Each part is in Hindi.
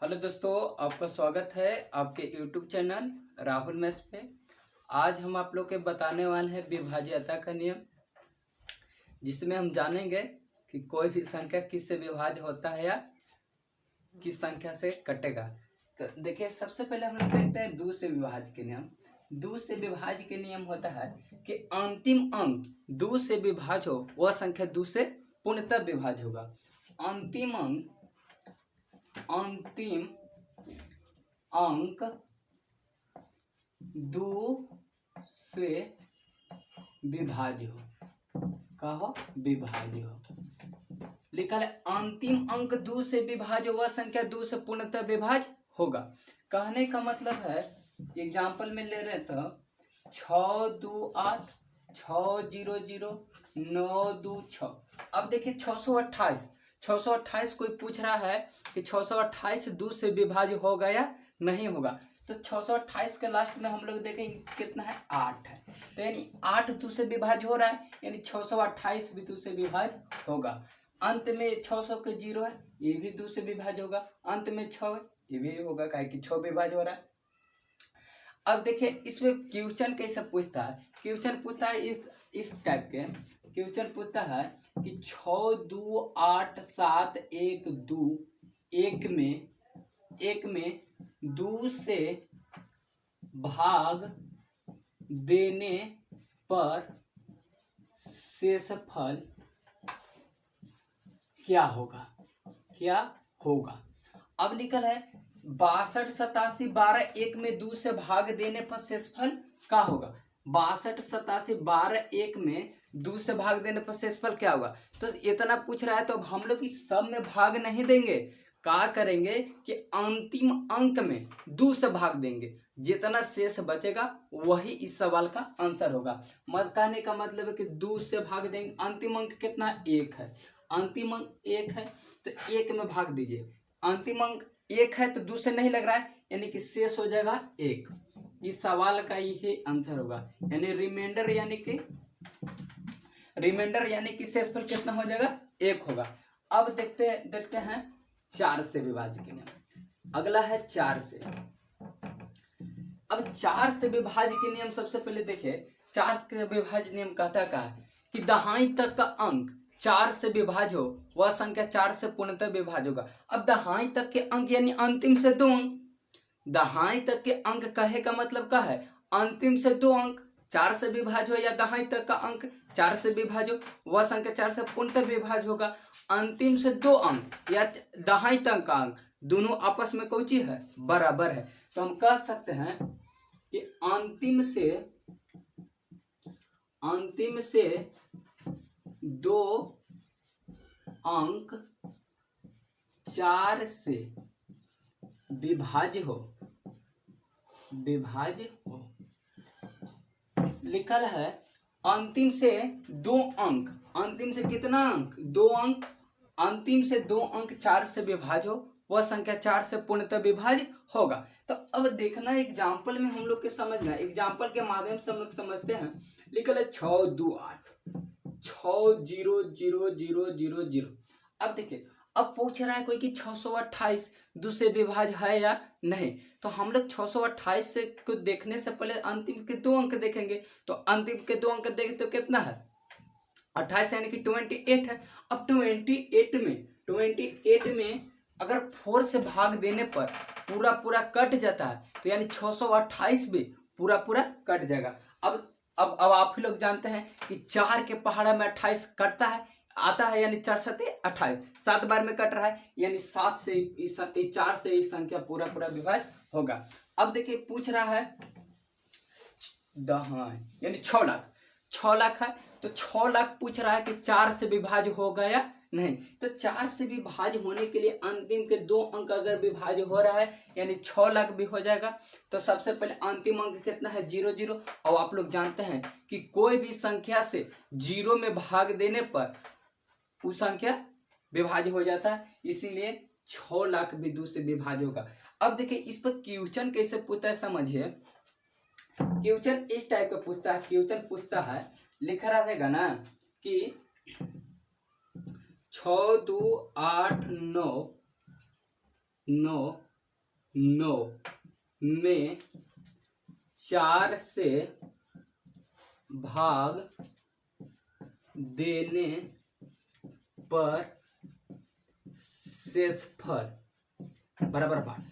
हेलो दोस्तों, आपका स्वागत है आपके यूट्यूब चैनल राहुल मैथ्स पे। आज हम आप लोग के बताने वाले हैं विभाज्यता का नियम, जिसमें हम जानेंगे कि कोई भी संख्या किससे विभाज्य होता है या किस संख्या से कटेगा। तो देखिए, सबसे पहले हम लोग देखते हैं दो से विभाज्य के नियम। दो से विभाज्य के नियम होता है कि अंतिम अंक दो से विभाज्य हो वह संख्या दो से पूर्णतः विभाज्य होगा। अंतिम अंक दो से विभाज्य हो, कहो विभाज्य हो। लिखा है अंतिम अंक दो से विभाज्य वह संख्या दो से पूर्णतः विभाज्य होगा। कहने का मतलब है, एग्जाम्पल में ले रहे तो 628 600 926। अब देखिए 628 कोई पूछ रहा है कि 628 दो से विभाज्य होगा या नहीं होगा। तो 628 के लास्ट में हम लोग देखेंगे कितना है, 8 है। तो यानी 8 दो से विभाज्य हो रहा है, यानी 628 भी दो से विभाज्य होगा। अंत में 600 के 0 है, ये भी दो से विभाज्य होगा। अंत में 6 है, ये भी होगा, काहे कि 6 विभाज्य हो रहा है। अब देखिए इसमें क्वेश्चन कैसे पूछता है। क्वेश्चन पूछता है इस टाइप के क्वेश्चन पूछता है कि 6 2 8 7 1 2 एक में दो से भाग देने पर शेषफल क्या होगा। अब लिखल है 62 87 12 एक में दो से भाग देने पर शेषफल क्या होगा। 62 87 12 एक में दो से भाग देने पर शेषफल क्या होगा। तो इतना पूछ रहा है तो अब हम लोग इस सब में भाग नहीं देंगे, क्या करेंगे कि अंतिम अंक में दो से भाग देंगे, जितना शेष बचेगा वही इस सवाल का आंसर होगा। मत कहने का मतलब है कि दो से भाग देंगे। अंतिम अंक कितना, 1 है। अंतिम अंक 1 है तो 1 में भाग दीजिए। अंतिम अंक 1 है तो दो से नहीं लग रहा है, यानी कि शेष हो जाएगा 1। इस सवाल का यही आंसर होगा, यानी रिमाइंडर यानी कि शेषफल कितना हो जाएगा, 1 होगा। अब देखते हैं 4 से विभाज्य के नियम। अगला है 4 से। अब 4 से विभाज्य के नियम सबसे पहले देखिए, 4 के विभाज्य नियम कहता है कि दहाई तक का अंक 4 से विभाज्य हो वह संख्या 4 से पूर्णतः विभाज्य होगा। अब दहाई तक के अंक यानी अंतिम से 2 अंक। दहाई तक के अंक कहे का मतलब क्या है, अंतिम से 2 अंक 4 से विभाज्य हो या दहाई तक का अंक 4 से विभाज्य हो वह संख्या 4 से पूर्णतः विभाज्य होगा। अंतिम से 2 अंक या दहाई तक का अंक दोनों आपस में कौन चीज है, बराबर है। तो हम कह सकते हैं कि अंतिम से 2 अंक 4 से विभाज्य हो। लिखल है अंतिम से 2 अंक, अंतिम से कितना अंक, 2 अंक। अंतिम से 2 अंक 4 से विभाज्य हो वह संख्या 4 से पूर्णतः विभाज्य होगा। तो अब देखना एग्जाम्पल में हम लोग के समझना, एग्जाम्पल के माध्यम से हम लोग समझते हैं। लिखल है 6 2 8 6 0 0 0 0 0। अब देखिए, अब पूछ रहा है कोई कि 628 दो से विभाज्य है या नहीं। तो हम लोग 628 से को देखने से पहले अंतिम के 2 अंक देखेंगे। तो अंतिम के 2 अंक देखें तो कितना है, 28 यानी कि 28 है। अब 28 में अगर 4 से भाग देने पर पूरा कट जाता है, तो यानी 628 भी पूरा कट जाएगा। अब आप ही लोग जानते हैं कि 4 के पहाड़ा में 28 कटता है, आता है, यानी 4 7 28, 7 बार में कट रहा है, यानी 4 से इस संख्या पूरा विभाज्य होगा। अब देखिए पूछ रहा है यानी 6 लाख है। तो 6 लाख पूछ रहा है कि 4 से विभाज्य होगा या नहीं। तो 4 से विभाज्य होने के लिए अंतिम के 2 अंक अगर विभाज्य हो रहा है, यानी 6 लाख भी हो जाएगा। तो सबसे पहले अंतिम अंक कितना है, 0 0। और आप लोग जानते हैं कि कोई भी संख्या से 0 में भाग देने पर वो संख्या विभाज्य हो जाता है, इसीलिए 6 लाख भी 2 से विभाज्य होगा। अब देखिए इस पर क्वेश्चन कैसे पूछता है, समझिए। क्वेश्चन इस टाइप का पूछता है। क्वेश्चन पूछता है, लिखा रहेगा ना कि 6 2 8 9 9 में 4 से भाग देने पर शेषफल बराबर भाग।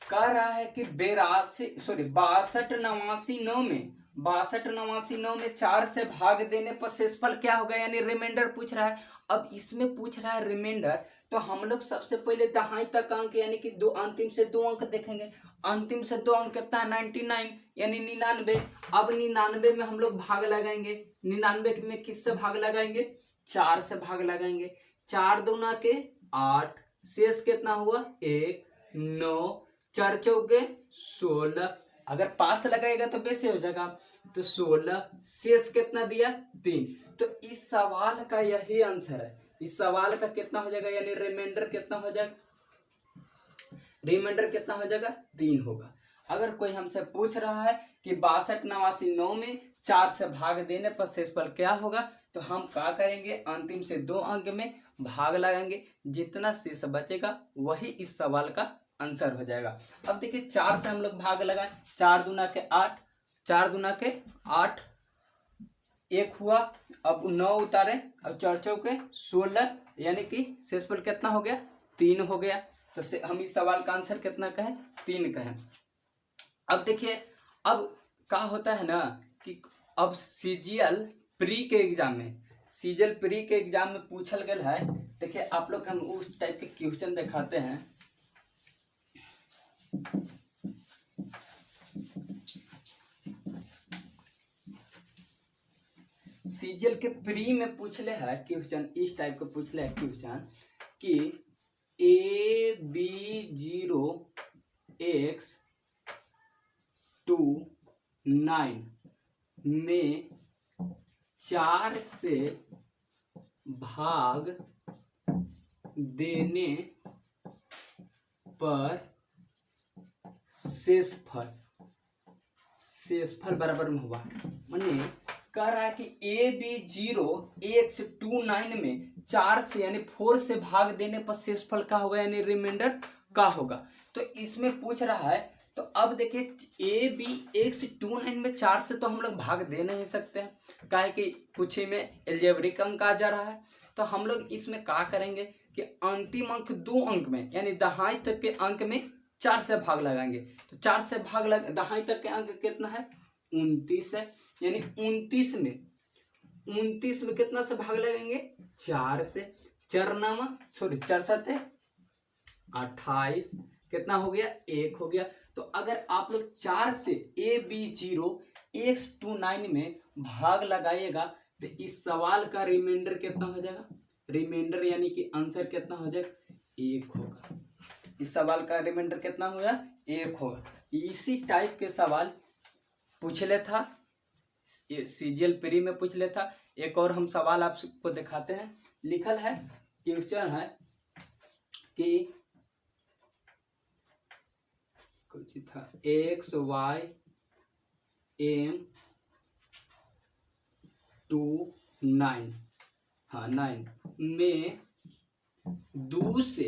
कह रहा है कि 62 में 4 से भाग देने पर शेषफल क्या होगा, यानी रिमाइंडर पूछ रहा है। अब इसमें पूछ रहा है रिमाइंडर, तो हम लोग सबसे पहले दहाई तक अंक यानी कि अंतिम से 2 अंक देखेंगे। अंतिम से 2 अंक कितना है, 99 यानी 99। अब 99 में हम लोग भाग लगाएंगे। 99 में किससे भाग लगाएंगे, 4 से भाग लगाएंगे। 4 दूना के 8, शेष कितना हुआ 1, 9, 4 चौके 16। अगर 5 लगाएगा तो वैसे हो जाएगा, तो 16, शेष कितना दिया 3। तो इस सवाल का यही आंसर है। इस सवाल का कितना हो जाएगा, यानी रिमाइंडर कितना हो जाएगा, रिमाइंडर कितना हो जाएगा 3 होगा। अगर कोई हमसे पूछ रहा है कि 62, 89, 9 में 4 से भाग देने पर शेषफल क्या होगा, तो हम क्या करेंगे, अंतिम से 2 अंक में भाग लगाएंगे। जितना शेष बचेगा वही इस सवाल का आंसर हो जाएगा। अब देखिए 4 से हम लोग भाग लगाए, 4 दूना के 8, 4 दूना के 8, 1 हुआ। अब 9 उतारे, अब 4 चौके 16, यानी कि शेषफल कितना हो गया 3 हो गया। तो हम इस सवाल का आंसर कितना कहें, 3 कहें। अब देखिए, अब क्या होता है ना कि अब सीजीएल प्री के एग्जाम में पूछल गया है। देखिए आप लोग हम उस टाइप के क्वेश्चन दिखाते हैं। सीजीएल के प्री में पूछले है क्वेश्चन, इस टाइप का पूछले है क्वेश्चन कि AB0X29 में 4 से भाग देने पर शेषफल बराबर में हुआ। माने कह रहा है कि AB0X29 में 4 से यानी 4 से भाग देने पर शेषफल का होगा, यानी रिमाइंडर का होगा। तो इसमें पूछ रहा है, तो अब देखिए AB0X29 में 4 से तो हम लोग भाग दे नहीं सकते हैं, काहे कि कुछ ही में एल्जेब्रिक अंक आ जा रहा है। तो हम लोग इसमें क्या करेंगे कि अंतिम अंक 2 अंक में यानी दहाई तक के अंक में 4 से भाग लगाएंगे। तो 4 से भाग दहाई तक के अंक कितना है 29 है, यानी 29 में कितना से भाग लगेंगे 4 से। 4 7 28, कितना हो गया 1 हो गया। तो अगर आप लोग 4 से AB0X29 में भाग लगाइएगा तो इस सवाल का रिमाइंडर कितना हो जाएगा, रिमाइंडर यानी कि आंसर कितना हो जाएगा 1 होगा। इस सवाल का रिमाइंडर कितना होगा 1 होगा। इसी टाइप के सवाल पूछ ले था, सीजीएल प्री में पूछ ले था। एक और हम सवाल आपको दिखाते हैं। लिखल है, क्वेश्चन है कि कुछ था XYM29 9 में 2 से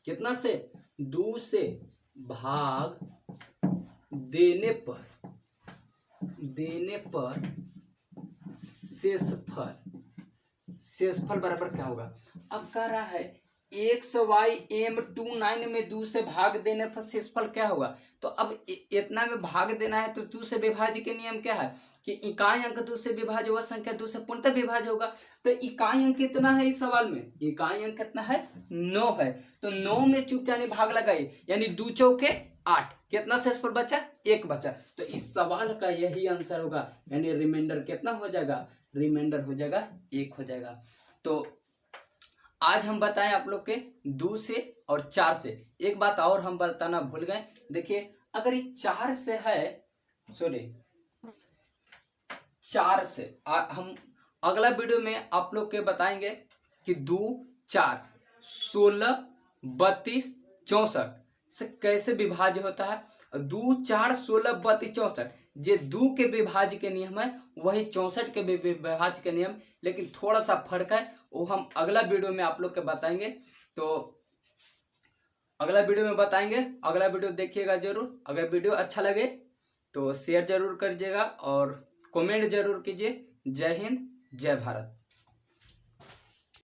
कितना से 2 से भाग देने पर शेषफल बराबर क्या होगा। अब कह रहा है XYM29 में 2 से भाग देने पर शेषफल क्या होगा। तो अब इतना में भाग देना है तो 2 से विभाज्य के नियम क्या है कि इकाई अंक 2 से विभाज्य वह संख्या 2 से पूर्णतः विभाज्य होगा। तो इकाई अंक कितना है इस सवाल में, इकाई अंक कितना है 9 है। तो 9 में चुप यानी भाग लगाइए, यानी 2 चौके 8, कितना शेषफल बचा 1 बचा। तो इस सवाल का यही आंसर होगा, यानी रिमाइंडर कितना हो जाएगा, रिमाइंडर हो जाएगा 1 हो जाएगा। तो आज हम बताएं आप लोग के 2 से और 4 से। एक बात और हम बताना भूल गए, देखिए अगर ये 4 से है, सॉरी 4 से हम अगला वीडियो में आप लोग के बताएंगे कि 2 4 16 32 64 से कैसे विभाज्य होता है। 2 4 16 32 64 जे 2 के विभाज्य के नियम है, वही 64 के विभाज्य के नियम, लेकिन थोड़ा सा फर्क है, वो हम अगला वीडियो में आप लोग के बताएंगे। तो अगला वीडियो में बताएंगे। अगला वीडियो देखिएगा जरूर। अगर वीडियो अच्छा लगे तो शेयर जरूर करिएगा और कमेंट जरूर कीजिए। जय हिंद, जय भारत।